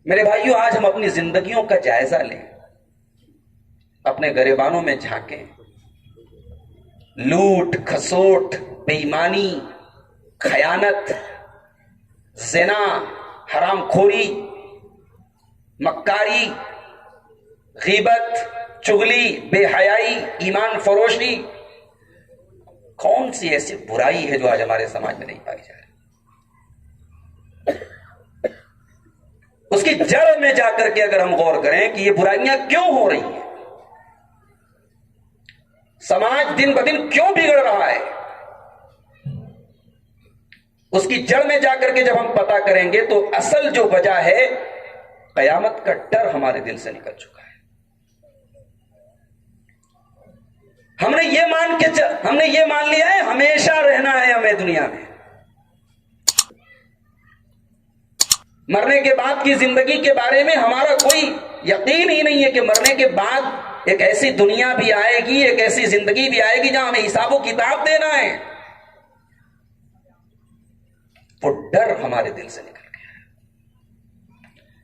میرے بھائیوں، آج ہم اپنی زندگیوں کا جائزہ لیں، اپنے گریبانوں میں جھانکیں. لوٹ کھسوٹ، بے ایمانی، خیانت، زنا، حرام خوری، مکاری، غیبت، چغلی، بے حیائی، ایمان فروشی، کون سی ایسی برائی ہے جو آج ہمارے سماج میں نہیں پائی جا رہی؟ اس کی جڑ میں جا کر کے اگر ہم غور کریں کہ یہ برائیاں کیوں ہو رہی ہیں، سماج دن بدن کیوں بگڑ رہا ہے، اس کی جڑ میں جا کر کے جب ہم پتہ کریں گے تو اصل جو وجہ ہے، قیامت کا ڈر ہمارے دل سے نکل چکا ہے. ہم نے یہ مان لیا ہے ہمیشہ رہنا ہے ہمیں دنیا میں. مرنے کے بعد کی زندگی کے بارے میں ہمارا کوئی یقین ہی نہیں ہے کہ مرنے کے بعد ایک ایسی دنیا بھی آئے گی، ایک ایسی زندگی بھی آئے گی جہاں ہمیں حساب و کتاب دینا ہے. وہ ڈر ہمارے دل سے نکل گیا ہے.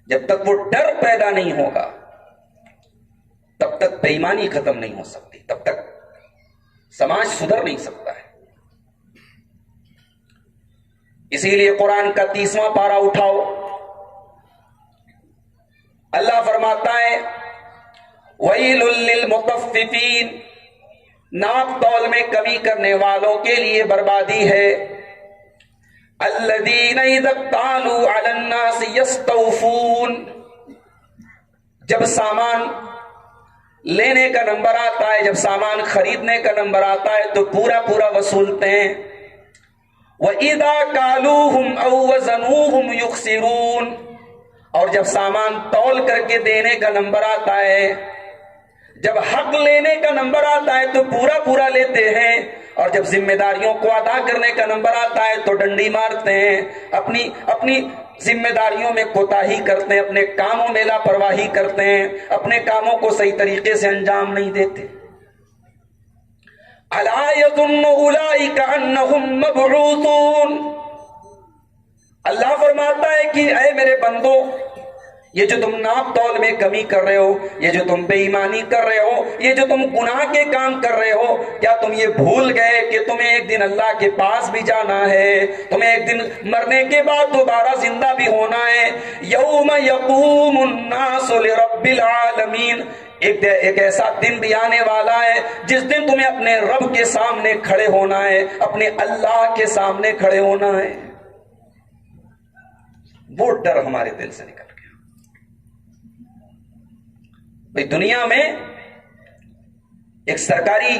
جب تک وہ ڈر پیدا نہیں ہوگا تب تک بے ایمانی ختم نہیں ہو سکتی، تب تک سماج سدھر نہیں سکتا ہے. اسی لیے قرآن کا 30واں پارہ اٹھاؤ، اللہ فرماتا ہے وَيْلٌ لِّلْمُطَفِّفِينَ، ناپ تول میں کمی کرنے والوں کے لیے بربادی ہے. الَّذِينَ إِذَا اكْتَالُوا عَلَى النَّاسِ يَسْتَوْفُونَ، جب سامان لینے کا نمبر آتا ہے، جب سامان خریدنے کا نمبر آتا ہے تو پورا پورا وصولتے ہیں. وَإِذَا كَالُوهُمْ أَوْ وَزَنُوهُمْ يُخْسِرُونَ، اور جب سامان تول کر کے دینے کا نمبر آتا ہے، جب حق لینے کا نمبر آتا ہے تو پورا پورا لیتے ہیں، اور جب ذمہ داریوں کو ادا کرنے کا نمبر آتا ہے تو ڈنڈی مارتے ہیں، اپنی ذمہ داریوں میں کوتاہی کرتے ہیں، اپنے کاموں میں لاپرواہی کرتے ہیں، اپنے کاموں کو صحیح طریقے سے انجام نہیں دیتے. الا یظن اولئک انہم مبعوثون، اللہ فرماتا ہے کہ اے میرے بندو، یہ جو تم ناپ تول میں کمی کر رہے ہو، یہ جو تم بے ایمانی کر رہے ہو، یہ جو تم گناہ کے کام کر رہے ہو، کیا تم یہ بھول گئے کہ تمہیں ایک دن اللہ کے پاس بھی جانا ہے، تمہیں ایک دن مرنے کے بعد دوبارہ زندہ بھی ہونا ہے. یوم یقوم الناس لرب العالمین، ایک ایسا دن بھی آنے والا ہے جس دن تمہیں اپنے رب کے سامنے کھڑے ہونا ہے، اپنے اللہ کے سامنے کھڑے ہونا ہے. وہ ڈر ہمارے دل سے نکل گیا. بھئی دنیا میں ایک سرکاری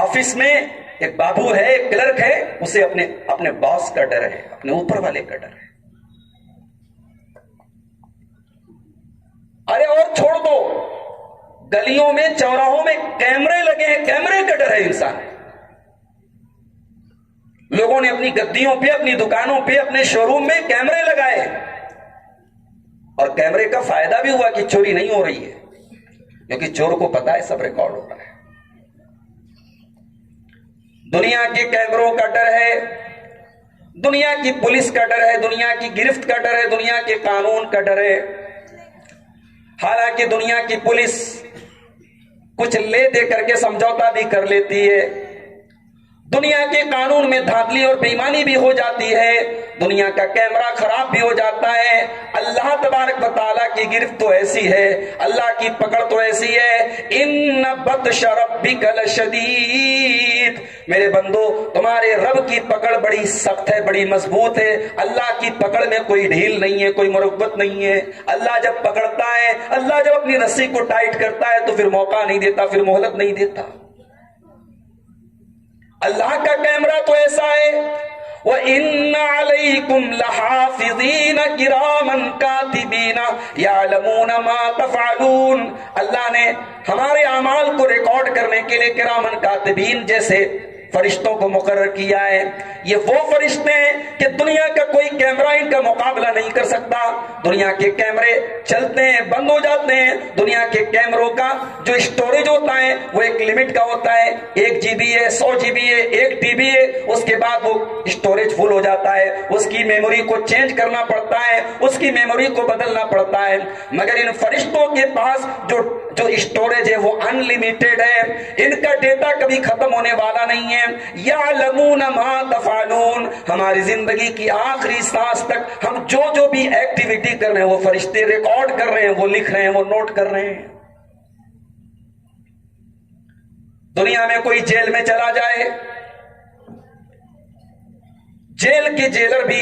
آفس میں ایک بابو ہے، ایک کلرک ہے، اسے اپنے باس کا ڈر ہے، اپنے اوپر والے کا ڈر ہے. ارے اور چھوڑ دو، گلیوں میں چوراہوں میں کیمرے لگے ہیں، کیمرے کا ڈر ہے انسان. لوگوں نے اپنی گدیوں پہ، اپنی دکانوں پہ، اپنے شو روم میں کیمرے لگائے، اور کیمرے کا فائدہ بھی ہوا کہ چوری نہیں ہو رہی ہے، کیونکہ چور کو پتا ہے سب ریکارڈ ہو رہا ہے. دنیا کے کیمروں کا ڈر ہے، دنیا کی پولیس کا ڈر ہے، دنیا کی گرفت کا ڈر ہے، دنیا کے قانون کا ڈر ہے. حالانکہ دنیا کی پولیس کچھ لے دے کر کے سمجھوتا بھی کر لیتی ہے، دنیا کے قانون میں دھاندلی اور بے ایمانی بھی ہو جاتی ہے، دنیا کا کیمرہ خراب بھی ہو جاتا ہے. اللہ تبارک و تعالیٰ کی گرفت تو ایسی ہے، اللہ کی پکڑ تو ایسی ہے، ان بطش ربک لشدید، میرے بندو تمہارے رب کی پکڑ بڑی سخت ہے، بڑی مضبوط ہے. اللہ کی پکڑ میں کوئی ڈھیل نہیں ہے، کوئی مربت نہیں ہے. اللہ جب پکڑتا ہے، اللہ جب اپنی رسی کو ٹائٹ کرتا ہے تو پھر موقع نہیں دیتا، پھر مہلت نہیں دیتا. اللہ کا کیمرہ تو ایسا ہے وَإِنَّ عَلَيْكُمْ لَحَافِظِينَ كِرَامًا كَاتِبِينَ يَعْلَمُونَ مَا تَفْعَلُونَ، اللہ نے ہمارے اعمال کو ریکارڈ کرنے کے لیے کرامن کاتبین جیسے فرشتوں کو مقرر کیا ہے. یہ وہ فرشتے ہیں کہ دنیا کا کوئی کیمرہ ان کا مقابلہ نہیں کر سکتا. دنیا کے کیمرے چلتے ہیں، بند ہو جاتے ہیں. دنیا کے کیمروں کا جو اسٹوریج ہوتا ہے وہ ایک لمٹ کا ہوتا ہے. 1 GB ہے، 100 GB ہے، 1 TB ہے، اس کے بعد وہ اسٹوریج فل ہو جاتا ہے. اس کی میموری کو چینج کرنا پڑتا ہے، اس کی میموری کو بدلنا پڑتا ہے. مگر ان فرشتوں کے پاس جو اسٹوریج ہے وہ ان لمیٹڈ ہے. ان کا ڈیٹا کبھی ختم ہونے والا نہیں ہے. یعلمون ما تفعلون، ہماری زندگی کی آخری سانس تک ہم جو بھی ایکٹیویٹی کر رہے ہیں وہ فرشتے ریکارڈ کر رہے ہیں، وہ لکھ رہے ہیں، وہ نوٹ کر رہے ہیں. دنیا میں کوئی جیل میں چلا جائے، جیل کے جیلر بھی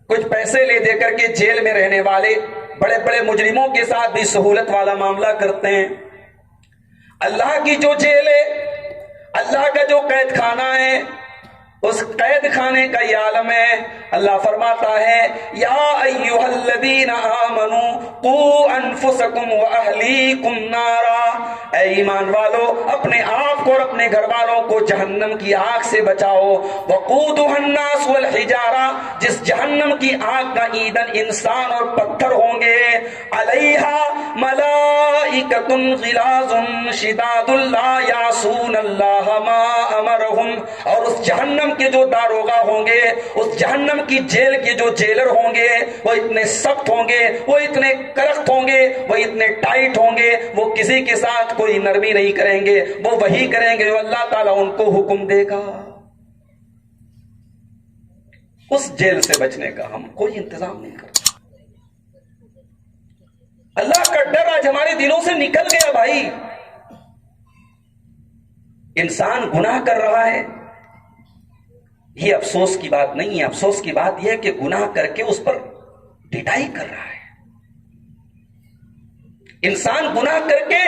کچھ پیسے لے دے کر کے جیل میں رہنے والے بڑے بڑے مجرموں کے ساتھ بھی سہولت والا معاملہ کرتے ہیں. اللہ کی جو جیل ہے، اللہ کا جو قید خانہ ہے، اس قید خانے کا یہ عالم ہے. اللہ فرماتا ہے یا ایھا الذین آمنوا قوا انفسکم واہلیکم نارا، اے ایمان والو اپنے آپ کو اور اپنے گھر والوں کو جہنم کی آگ سے بچاؤ. وقودھا الناس والحجارہ، جس جہنم کی آگ کا ایندھن انسان اور پتھر ہوں گے. علیہا ملائکۃ غلاظ شداد لا یعصون اللہ ما امرہم، اور اس جہنم کے جو داروغہ ہوں گے، اس جہنم کی جیل کے جو جیلر ہوں گے، وہ اتنے سخت ہوں گے، وہ اتنے کرخت ہوں گے، وہ اتنے ٹائٹ ہوں گے، وہ کسی کے ساتھ کوئی نرمی نہیں کریں گے. وہ وہی کریں گے جو اللہ تعالیٰ ان کو حکم دے گا. اس جیل سے بچنے کا ہم کوئی انتظام نہیں کرتے. اللہ کا ڈر آج ہمارے دلوں سے نکل گیا بھائی. انسان گناہ کر رہا ہے، یہ افسوس کی بات نہیں ہے. افسوس کی بات یہ ہے کہ گناہ کر کے اس پر ڈٹائی کر رہا ہے. انسان گناہ کر کے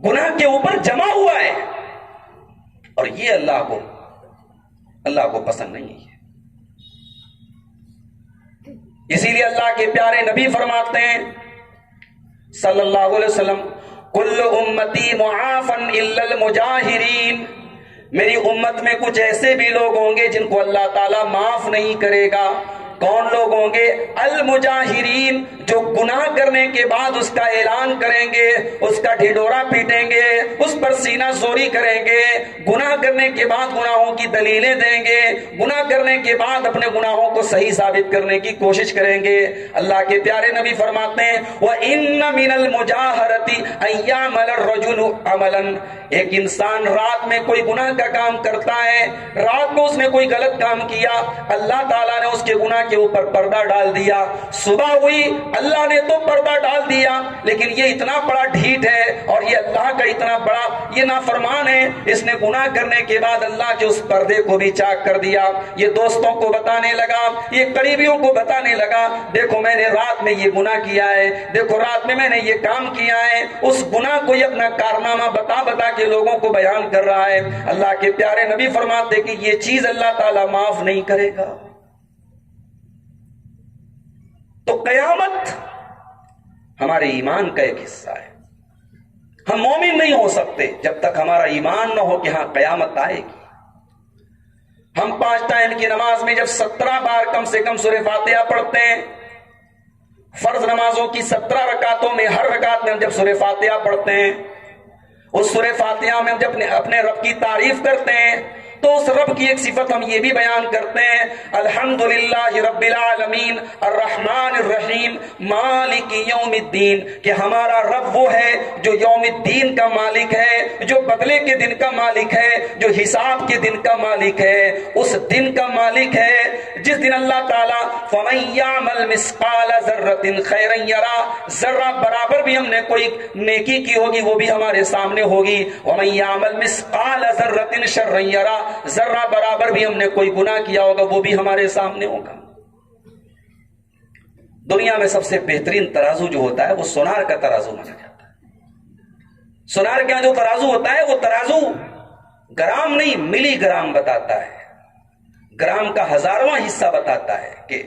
گناہ کے اوپر جمع ہوا ہے، اور یہ اللہ کو پسند نہیں ہے. اسی لیے اللہ کے پیارے نبی فرماتے ہیں صلی اللہ علیہ وسلم، کل امتی معافا الا المجاہرین، میری امت میں کچھ ایسے بھی لوگ ہوں گے جن کو اللہ تعالیٰ معاف نہیں کرے گا. کون لوگ ہوں گے؟ المجاہرین، جو گناہ کرنے کے بعد اس کا اعلان کریں گے، اس کا ڈھڈورا پیٹیں گے، اس پر سینہ زوری کریں گے، گناہ کرنے کے بعد گناہوں کی دلیلیں دیں گے، گناہ کرنے کے بعد اپنے گناہوں کو صحیح ثابت کرنے کی کوشش کریں گے. اللہ کے پیارے نبی فرماتے ہیں وَإِنَّ مِنَ الْمُجَاهَرَةِ أَن يَعْمَلَ الرَّجُلُ عَمَلًا، ایک انسان رات میں کوئی گناہ کا کام کرتا ہے، رات کو اس نے کوئی غلط کام کیا، اللہ تعالیٰ نے اس کے گناہ کے اوپر پردہ ڈال دیا. صبح ہوئی، اللہ نے تو پردہ ڈال دیا، لیکن یہ اتنا بڑا ڈھیٹ ہے اور یہ اللہ کا اتنا بڑا یہ نافرمان ہے، اس نے گناہ کرنے کے بعد اللہ کے اس پردے کو بھی چاک کر دیا. یہ دوستوں کو بتانے لگا، یہ قریبیوں کو بتانے لگا، دیکھو میں نے رات میں یہ گناہ کیا ہے، دیکھو رات میں نے یہ کام کیا ہے. اس گناہ کو یہ اپنا کارنامہ بتا کے لوگوں کو بیان کر رہا ہے. اللہ کے پیارے نبی فرماتے کہ یہ چیز اللہ تعالیٰ معاف نہیں کرے گا. تو قیامت ہمارے ایمان کا ایک حصہ ہے. ہم مومن نہیں ہو سکتے جب تک ہمارا ایمان نہ ہو کہ ہاں قیامت آئے گی. ہم 5 ٹائم کی نماز میں جب 17 بار کم سے کم سورہ فاتحہ پڑھتے ہیں، فرض نمازوں کی 17 رکعتوں میں ہر رکعت میں ہم جب سورہ فاتحہ پڑھتے ہیں، اس سورہ فاتحہ میں ہم جب اپنے رب کی تعریف کرتے ہیں تو اس رب کی ایک صفت ہم یہ بھی بیان کرتے ہیں الحمدللہ رب العالمین الرحمن الرحیم مالک یوم الدین، کہ ہمارا رب وہ ہے جو یوم الدین کا مالک ہے، جو بدلے کے دن کا مالک ہے، جو حساب کے دن کا مالک ہے، اس دن کا مالک ہے جس دن اللہ تعالیٰ فَمَن يَعْمَلْ مِثْقَالَ ذَرَّةٍ خَيْرًا يَرَهُ، ذرہ برابر بھی ہم نے کوئی نیکی کی ہوگی وہ بھی ہمارے سامنے ہوگی. وَمَن يَعْمَلْ مِثْقَالَ ذَرَّةٍ شَرًّا يَرَهُ، ذرہ برابر بھی ہم نے کوئی گناہ کیا ہوگا وہ بھی ہمارے سامنے ہوگا. دنیا میں سب سے بہترین ترازو جو ہوتا ہے وہ سونار کا ترازو مانا جاتا ہے. سونار کا جو ترازو ہوتا ہے وہ ترازو گرام نہیں ملی گرام بتاتا ہے، گرام کا 1000واں حصہ بتاتا ہے کہ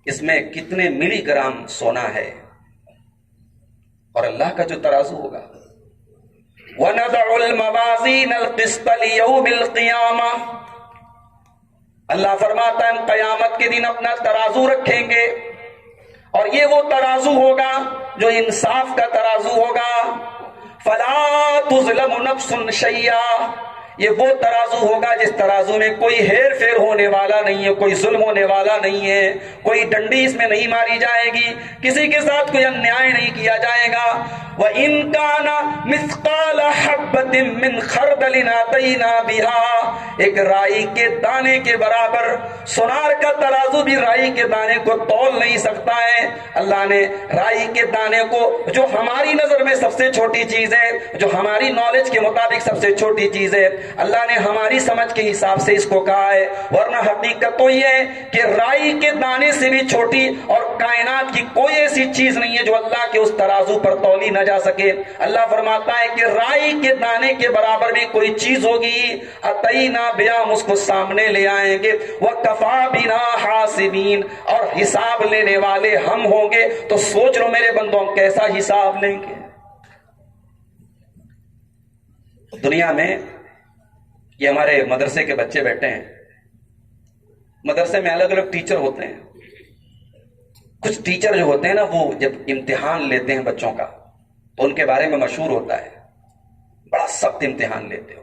اس میں کتنے ملی گرام سونا ہے. اور اللہ کا جو ترازو ہوگا وَنَضَعُ الْمَوَازِينَ الْقِسْطَ لِيَوْمِ الْقِيَامَةِ، اللہ فرماتا ہے ہم قیامت کے دن اپنا ترازو رکھیں گے، اور یہ وہ ترازو ہوگا جو انصاف کا ترازو ہوگا. فَلَا تُظْلَمُ نَفْسٌ شَيْئًا، یہ وہ ترازو ہوگا جس ترازو میں کوئی ہیر پھیر ہونے والا نہیں ہے، کوئی ظلم ہونے والا نہیں ہے، کوئی ڈنڈی اس میں نہیں ماری جائے گی، کسی کے ساتھ کوئی انیائے نہیں کیا جائے گا. وَإِن كَانَ مِثْقَالَ حَبَّةٍ مِّنْ خَرْدَلٍ أَتَيْنَا بِهَا، ایک رائی کے دانے کے برابر، سونار کا ترازو بھی رائی کے دانے کو تول نہیں سکتا ہے. اللہ نے رائی کے دانے کو، جو ہماری نظر میں سب سے چھوٹی چیز ہے، جو ہماری نالج کے مطابق سب سے چھوٹی چیز ہے، اللہ نے ہماری سمجھ کے حساب سے اس کو کہا ہے. ورنہ حقیقت تو یہ ہے کہ رائی کے دانے سے بھی چھوٹی اور کائنات کی کوئی ایسی چیز نہیں ہے جو اللہ کے اس ترازو پر تولی نہ جا سکے. اللہ فرماتا ہے کہ رائی کے دانے کے برابر بھی کوئی چیز ہوگی، اتینا بیا، ہم اس کو سامنے لے آئیں گے. وَكَفَى بِنَا حَاسِبِينَ، اور حساب لینے والے ہم ہوں گے. تو سوچ لو میرے بندوں کیسا حساب لیں گے. دنیا میں یہ ہمارے مدرسے کے بچے بیٹھے ہیں، مدرسے میں الگ الگ ٹیچر ہوتے ہیں. کچھ ٹیچر جو ہوتے ہیں نا، وہ جب امتحان لیتے ہیں بچوں کا تو ان کے بارے میں مشہور ہوتا ہے بڑا سخت امتحان لیتے ہو.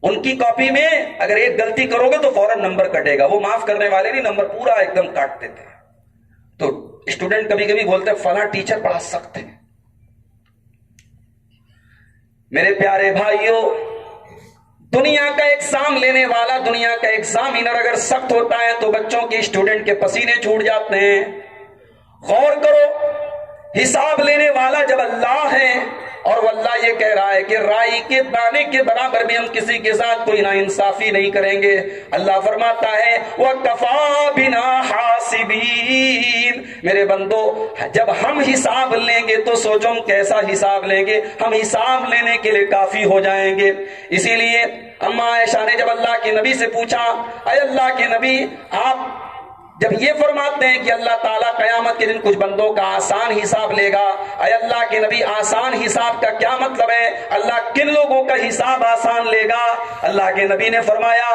ان کی کاپی میں اگر ایک غلطی کرو گے تو فوراً نمبر کٹے گا. وہ معاف کرنے والے نہیں، نمبر پورا ایک دم کاٹ دیتے ہیں. تو اسٹوڈنٹ کبھی کبھی بولتے ہیں فلاں ٹیچر بڑا سخت ہے. میرے پیارے بھائیوں، دنیا کا ایگزام لینے والا، دنیا کا ایگزامینر اگر سخت ہوتا ہے تو بچوں کے، اسٹوڈنٹ کے پسینے چھوٹ جاتے ہیں. غور کرو، حساب لینے والا جب اللہ ہے، اور وہ اللہ یہ کہہ رہا ہے کہ رائی کے دانے کے برابر بھی ہم کسی کے ساتھ کوئی ناانصافی نہیں کریں گے. اللہ فرماتا ہے وَكَفَى بِنَا حَاسِبِينَ، میرے بندو جب ہم حساب لیں گے تو سوچو ہم کیسا حساب لیں گے. ہم حساب لینے کے لیے کافی ہو جائیں گے. اسی لیے اما عائشہ نے جب اللہ کے نبی سے پوچھا، اے اللہ کے نبی، آپ جب یہ فرماتے ہیں کہ اللہ تعالیٰ قیامت کے دن کچھ بندوں کا آسان حساب لے گا، اے اللہ کے نبی آسان حساب کا کیا مطلب ہے؟ اللہ کن لوگوں کا حساب آسان لے گا؟ اللہ کے نبی نے فرمایا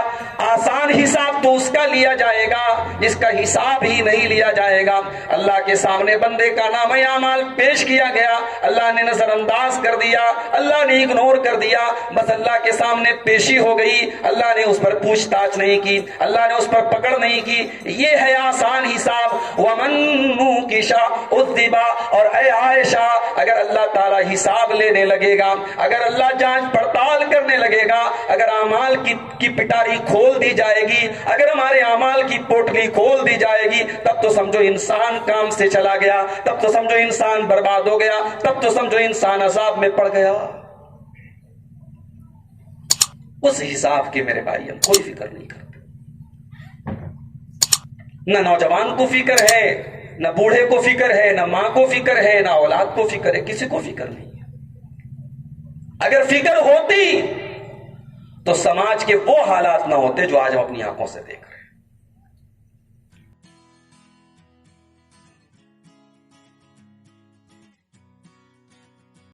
آسان حساب تو اس کا لیا جائے گا جس کا حساب ہی نہیں لیا جائے گا. اللہ کے سامنے بندے کا نام اعمال پیش کیا گیا، اللہ نے نظر انداز کر دیا، اللہ نے اگنور کر دیا، بس اللہ کے سامنے پیشی ہو گئی. اللہ نے اس پر پوچھ تاچھ نہیں کی، اللہ نے اس پر پکڑ نہیں کی. یہ ہے آسان حساب. وَمَن نُوقِشَ عُذِّبَ، اور اے عائشہ اگر اللہ تعالی حساب لینے لگے گا، اگر اللہ جانچ پڑتال کرنے لگے گا، اگر اعمال کی پٹاری کھول دی جائے گی، اگر ہمارے اعمال کی پوٹلی کھول دی جائے گی، تب تو سمجھو انسان کام سے چلا گیا، تب تو سمجھو انسان برباد ہو گیا، تب تو سمجھو انسان عذاب میں پڑ گیا. اس حساب کی میرے بھائی ہم کوئی فکر نہیں کرتے. نہ نوجوان کو فکر ہے، نہ بوڑھے کو فکر ہے، نہ ماں کو فکر ہے، نہ اولاد کو فکر ہے، کسی کو فکر نہیں ہے. اگر فکر ہوتی تو سماج کے وہ حالات نہ ہوتے جو آج ہم اپنی آنکھوں سے دیکھیں.